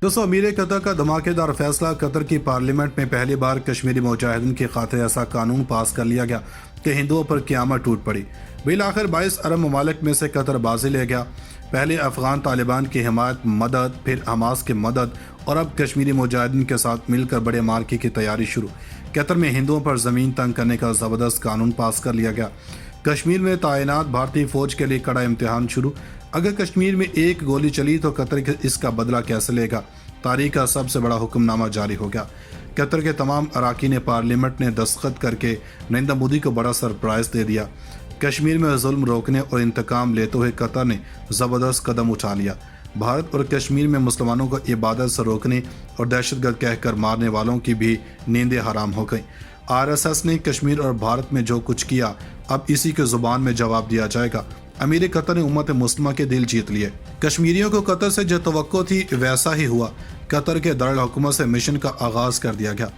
दोस्तों, अमीर कतर का धमाकेदार फैसला। कतर की पार्लियामेंट में पहली बार कश्मीरी मुजाहिदीन की खातिर ऐसा कानून पास कर लिया गया कि हिंदुओं पर क़यामत टूट पड़ी। बिल आखिर 22 अरब ममालिक में से कतर बाजी ले गया। पहले अफगान तालिबान की हिमायत, मदद, फिर हमास की मदद और अब कश्मीरी मुजाहिदीन के साथ मिलकर बड़े मार्के की तैयारी शुरू। कतर में हिंदुओं पर ज़मीन तंग करने का ज़बरदस्त कानून पास कर लिया गया। कश्मीर में तैनात भारतीय फ़ौज के लिए कड़ा इम्तिहान शुरू। अगर कश्मीर में एक गोली चली तो कतर इसका बदला कैसे लेगा? तारीख का सबसे बड़ा हुक्मनामा जारी हो गया। कतर के तमाम अराकीन पार्लियामेंट ने दस्तखत करके नरेंद्र मोदी को बड़ा सरप्राइज दे दिया। कश्मीर में जुल्म रोकने और इंतकाम लेते हुए कतर ने ज़बरदस्त कदम उठा लिया। भारत और कश्मीर में मुसलमानों को इबादत से रोकने और दहशतगर्द कहकर मारने वालों की भी नींदें हराम हो गईं। RSS ने कश्मीर और भारत में जो कुछ किया, अब इसी के ज़ुबान में जवाब दिया जाएगा। अमीर कतर ने उम्मत मुस्लिमा के दिल जीत लिए। कश्मीरियों को कतर से जो तवक्को थी वैसा ही हुआ। कतर के दारुल हुकूमत से मिशन का आगाज़ कर दिया गया।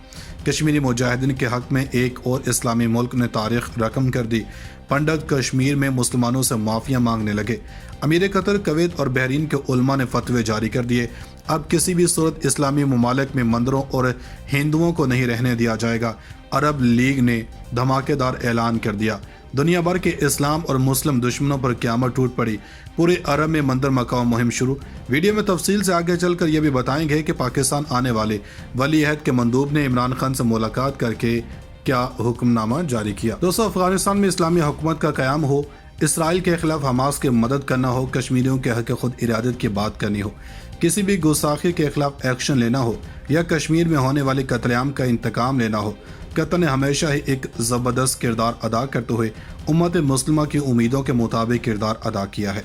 कश्मीरी मुजाहिदीन के हक़ में एक और इस्लामी मुल्क ने तारीख रकम कर दी। पंडित कश्मीर में मुसलमानों से माफ़िया मांगने लगे। अमीर कतर, कुवैत और बहरीन के उलमा ने फतवे जारी कर दिए। अब किसी भी सूरत इस्लामी ममालिक में मंदिरों और हिंदुओं को नहीं रहने दिया जाएगा। अरब लीग ने धमाकेदार ऐलान कर दिया। दुनिया भर के इस्लाम और मुस्लिम दुश्मनों पर क़यामत टूट पड़ी। पूरे अरब में मंदिर मकाओ मुहिम शुरू। वीडियो में तफसील से आगे चलकर यह भी बताएंगे कि पाकिस्तान आने वाले वली अहद के मंदूब ने इमरान खान से मुलाकात करके क्या हुक्मनामा जारी किया। दोस्तों, अफगानिस्तान में इस्लामी हुकूमत का क़याम हो, इसराइल के खिलाफ हमास की मदद करना हो, कश्मीरियों के हक़ खुद इरादत की बात करनी हो, किसी भी गुस्ताखी के खिलाफ एक्शन लेना हो या कश्मीर में होने वाले कत्लेआम का इंतकाम लेना हो, कतर ने हमेशा ही एक ज़बरदस्त किरदार अदा करते हुए उम्मत मुस्लिमा की उम्मीदों के मुताबिक किरदार अदा किया है।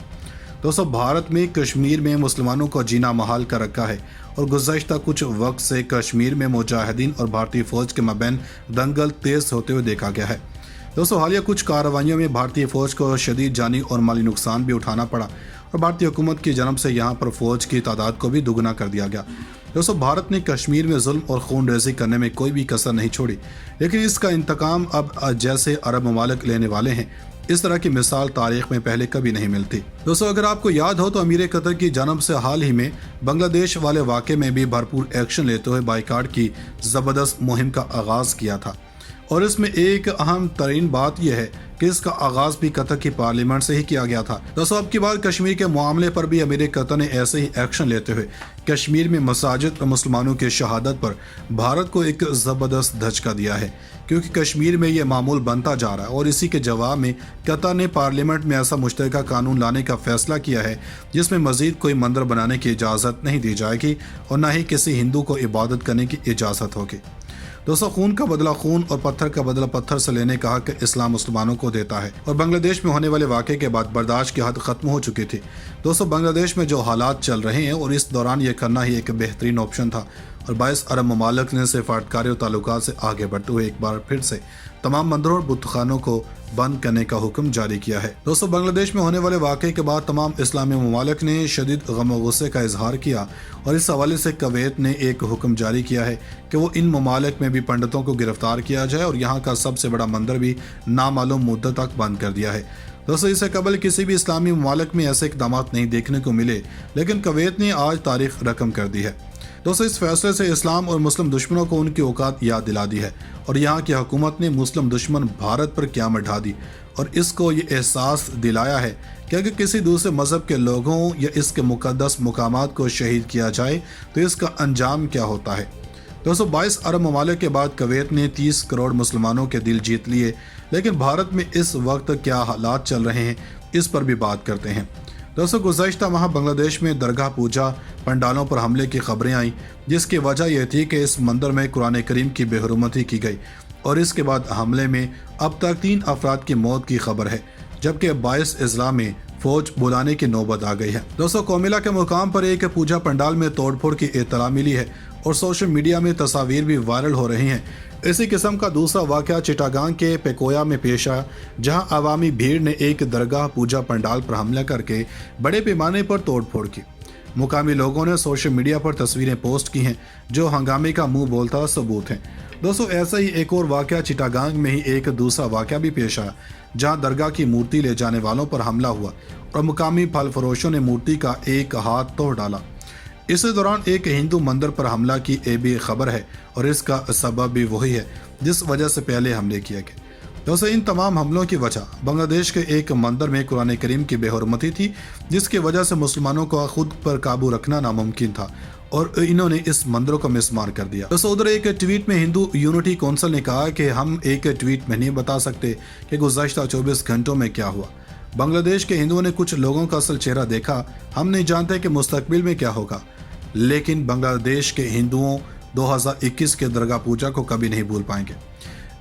दोस्तों, भारत में कश्मीर में मुसलमानों को जीना महाल कर रखा है और गुज़श्ता कुछ वक्त से कश्मीर में मुजाहिदीन और भारतीय फ़ौज के मबैन दंगल तेज़ होते हुए देखा गया है। दोस्तों, हालिया कुछ कार्रवाइयों में भारतीय फ़ौज को शदीद जानी और माली नुकसान भी उठाना पड़ा और भारतीय हुकूमत की जानब से यहाँ पर फ़ौज की तादाद को भी दुगना कर दिया गया। दोस्तों, भारत ने कश्मीर में जुल्म और खून रेज़ी करने में कोई भी कसर नहीं छोड़ी, लेकिन इसका इंतकाम अब जैसे अरब ममालिक लेने वाले हैं, इस तरह की मिसाल तारीख में पहले कभी नहीं मिलती। दोस्तों, अगर आपको याद हो तो अमीर कतर की जानब से हाल ही में बांग्लादेश वाले वाक़े में भी भरपूर एक्शन लेते हुए बाइकाट की ज़बरदस्त मुहिम का आगाज़ किया था और इसमें एक अहम तरीन बात यह है कि इसका आगाज़ भी कतर की पार्लियामेंट से ही किया गया था। दोस्तों, अब की बार कश्मीर के मामले पर भी अमीर कतर ने ऐसे ही एक्शन लेते हुए कश्मीर में मसाजिद और मुसलमानों की शहादत पर भारत को एक ज़बरदस्त धचका दिया है, क्योंकि कश्मीर में यह मामूल बनता जा रहा है और इसी के जवाब में कतर ने पार्लियामेंट में ऐसा मुश्तरका कानून लाने का फैसला किया है जिसमें मज़ीद कोई मंदिर बनाने की इजाज़त नहीं दी जाएगी और न ही किसी हिंदू को इबादत करने की इजाज़त होगी। दोस्तों, खून का बदला खून और पत्थर का बदला पत्थर से लेने का हक इस्लाम मुसलमानों को देता है और बांग्लादेश में होने वाले वाक़े के बाद बर्दाश्त की हद खत्म हो चुकी थी। दोस्तों, बांग्लादेश में जो हालात चल रहे हैं और इस दौरान ये करना ही एक बेहतरीन ऑप्शन था और 22 अरब ममालिक ने सिर्फ आटकारी और ताल्लुकात से आगे बढ़ते हुए एक बार फिर से तमाम मंदिरों और बुतखानों को बंद करने का हुक्म जारी किया है। दोस्तों, बांग्लादेश में होने वाले वाक़े के बाद तमाम इस्लामी ममालिक ने शदीद गम और गुस्से का इजहार किया और इस हवाले से कुवैत ने एक हुक्म जारी किया है कि वो इन ममालिक में भी पंडितों को गिरफ्तार किया जाए और यहाँ का सबसे बड़ा मंदिर भी नामालूम मुद्दत तक बंद कर दिया है। दोस्तों, इससे कबल किसी भी इस्लामी ममालिक में ऐसे इक़दाम नहीं देखने को मिले, लेकिन कुवैत ने आज तारीख रकम कर दी है। दोस्तों, इस फैसले से इस्लाम और मुस्लिम दुश्मनों को उनकी औकात याद दिला दी है और यहाँ की हुकूमत ने मुस्लिम दुश्मन भारत पर क़यामत ढा दी और इसको ये एहसास दिलाया है कि अगर किसी दूसरे मज़हब के लोगों या इसके मुक़द्दस मुकामात को शहीद किया जाए तो इसका अंजाम क्या होता है। दोस्तों, 22 अरब ममालिक के बाद कुवैत ने 30 करोड़ मुसलमानों के दिल जीत लिए, लेकिन भारत में इस वक्त क्या हालात चल रहे हैं इस पर भी बात करते हैं। दोस्तों, गुज़श्ता माह बांग्लादेश में दरगाह पूजा पंडालों पर हमले की खबरें आईं, जिसकी वजह यह थी कि इस मंदिर में कुरान करीम की बेहुरमती की गई और इसके बाद हमले में अब तक 3 अफराद की मौत की खबर है, जबकि 22 अजला में फ़ौज बुलाने की नौबत आ गई है। दोस्तों, कोमिला के मुकाम पर एक पूजा पंडाल में तोड़फोड़ की इत्तला मिली है और सोशल मीडिया में तस्वीर भी वायरल हो रही हैं। इसी किस्म का दूसरा वाक़या चिटागांग के पेकोया में पेश आया, जहां अवामी भीड़ ने एक दरगाह पूजा पंडाल पर हमला करके बड़े पैमाने पर तोड़फोड़ की। मुकामी लोगों ने सोशल मीडिया पर तस्वीरें पोस्ट की हैं जो हंगामे का मुंह बोलता सबूत हैं। दोस्तों, ऐसा ही एक और वाक़या चिटागांग में ही एक दूसरा वाक़या भी पेश आया, जहां दरगाह की मूर्ति ले जाने वालों पर हमला हुआ और मुकामी फल फरोशों ने मूर्ति का एक हाथ तोड़ डाला। इसी दौरान एक हिंदू मंदिर पर हमला की ये भी खबर है और इसका सबब भी वही है जिस वजह से पहले हमले किए गए। दोस्तों, इन तमाम हमलों की वजह बांग्लादेश के एक मंदिर में कुरान करीम की बेहुरमती थी, जिसकी वजह से मुसलमानों को खुद पर काबू रखना नामुमकिन था और इन्होंने इस मंदिर को मिसमार कर दिया। दोस्तों, उधर एक ट्वीट में हिंदू यूनिटी काउंसिल ने कहा कि हम एक ट्वीट में नहीं बता सकते कि गुज़श्ता 24 घंटों में क्या हुआ। बांग्लादेश के हिंदुओं ने कुछ लोगों का असल चेहरा देखा, हम नहीं जानते कि मुस्तकबिल में क्या होगा, लेकिन बांग्लादेश के हिंदुओं 2021 के दरगाह पूजा को कभी नहीं भूल पाएंगे।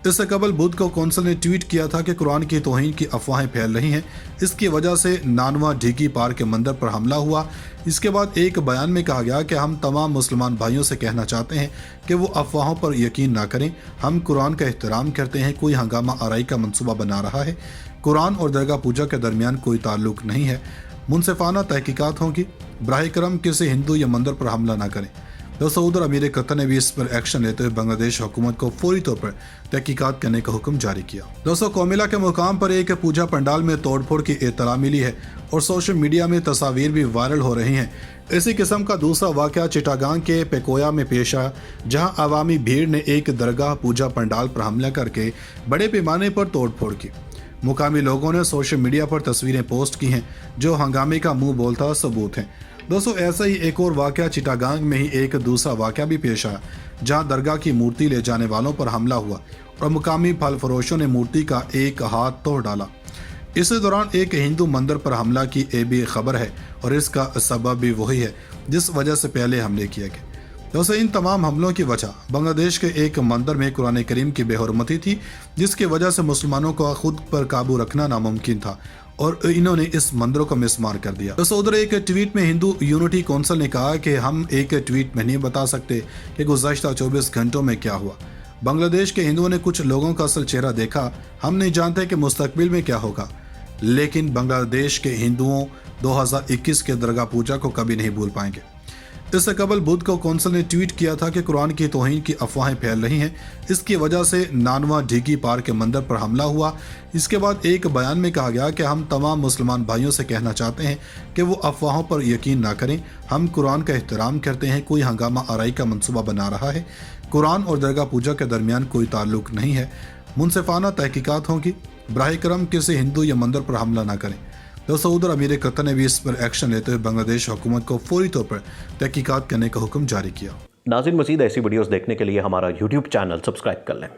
इससे कबल बुध को कौंसिल ने ट्वीट किया था कि कुरान की तौहीन की अफवाहें फैल रही हैं, इसकी वजह से नानवा ढीकी पार के मंदिर पर हमला हुआ। इसके बाद एक बयान में कहा गया कि हम तमाम मुसलमान भाइयों से कहना चाहते हैं कि वो अफवाहों पर यकीन ना करें, हम कुरान का एहतराम करते हैं, कोई हंगामा आराई का मंसूबा बना रहा है, कुरान और दरगाह पूजा के दरमियान कोई ताल्लुक नहीं है, मुनसिफाना तहकीकात होंगी, बराह करम किसी हिंदू या मंदिर पर हमला ना करें। दोस्तों, उधर अमीर कतर ने भी इस पर एक्शन लेते हुए बांग्लादेश हुकूमत को फौरी तौर पर तहकीकात करने का हुक्म जारी किया। दोस्तों, कोमिला के मुकाम पर एक पूजा पंडाल में तोड़फोड़ की इत्तला मिली है और सोशल मीडिया में तस्वीर भी वायरल हो रही हैं। इसी किस्म का दूसरा वाक़या चिटागांग के पेकोया में पेश आया, जहां अवामी भीड़ ने एक दरगाह पूजा पंडाल पर हमला करके बड़े पैमाने पर तोड़फोड़ की। मुकामी लोगों ने सोशल मीडिया पर तस्वीरें पोस्ट की हैं जो हंगामे का मुंह बोलता सबूत हैं। दोस्तों, ऐसा ही एक और वाक़या चिटागांग में ही एक दूसरा वाक़या भी पेश आया, जहां दरगाह की मूर्ति ले जाने वालों पर हमला हुआ और मुकामी फल फरोशों ने मूर्ति का एक हाथ तोड़ डाला। इसी दौरान एक हिंदू मंदिर पर हमला की ये भी खबर है और इसका सबब भी वही है जिस वजह से पहले हमले किए गए। दोस्तों, इन तमाम हमलों की वजह बांग्लादेश के एक मंदिर में कुरान करीम की बेहुरमती थी, जिसकी वजह से मुसलमानों को खुद पर काबू रखना नामुमकिन था और इन्होंने इस मंदिर को मिसमार कर दिया। दोस्तों, उधर एक ट्वीट में हिंदू यूनिटी काउंसिल ने कहा कि हम एक ट्वीट में नहीं बता सकते कि गुज़श्ता 24 घंटों में क्या हुआ। बांग्लादेश के हिंदुओं ने कुछ लोगों का असल चेहरा देखा, हम नहीं जानते कि मुस्तकबिल में क्या होगा, लेकिन बांग्लादेश के हिंदुओं 2021 के दरगाह पूजा को कभी नहीं भूल पाएंगे। इससे कबल बुध को कौंसिल ने ट्वीट किया था कि कुरान की तौहीन की अफवाहें फैल रही हैं, इसकी वजह से नानवा ढीकी पार के मंदिर पर हमला हुआ। इसके बाद एक बयान में कहा गया कि हम तमाम मुसलमान भाइयों से कहना चाहते हैं कि वो अफवाहों पर यकीन ना करें, हम कुरान का एहतराम करते हैं, कोई हंगामा आराई का मंसूबा बना रहा है, कुरान और दरगाह पूजा के दरमियान कोई ताल्लुक नहीं है, मुनसिफाना तहकीकात होंगी, बराह करम किसी हिंदू या मंदिर पर हमला ना करें। दोस्तों, उधर अमीर कतर ने भी इस पर एक्शन लेते हुए बांग्लादेश हुकूमत को फौरी तौर पर तहकीकात करने का हुक्म जारी किया। नाज़रीन, मज़ीद ऐसी वीडियोस देखने के लिए हमारा YouTube चैनल सब्सक्राइब कर लें।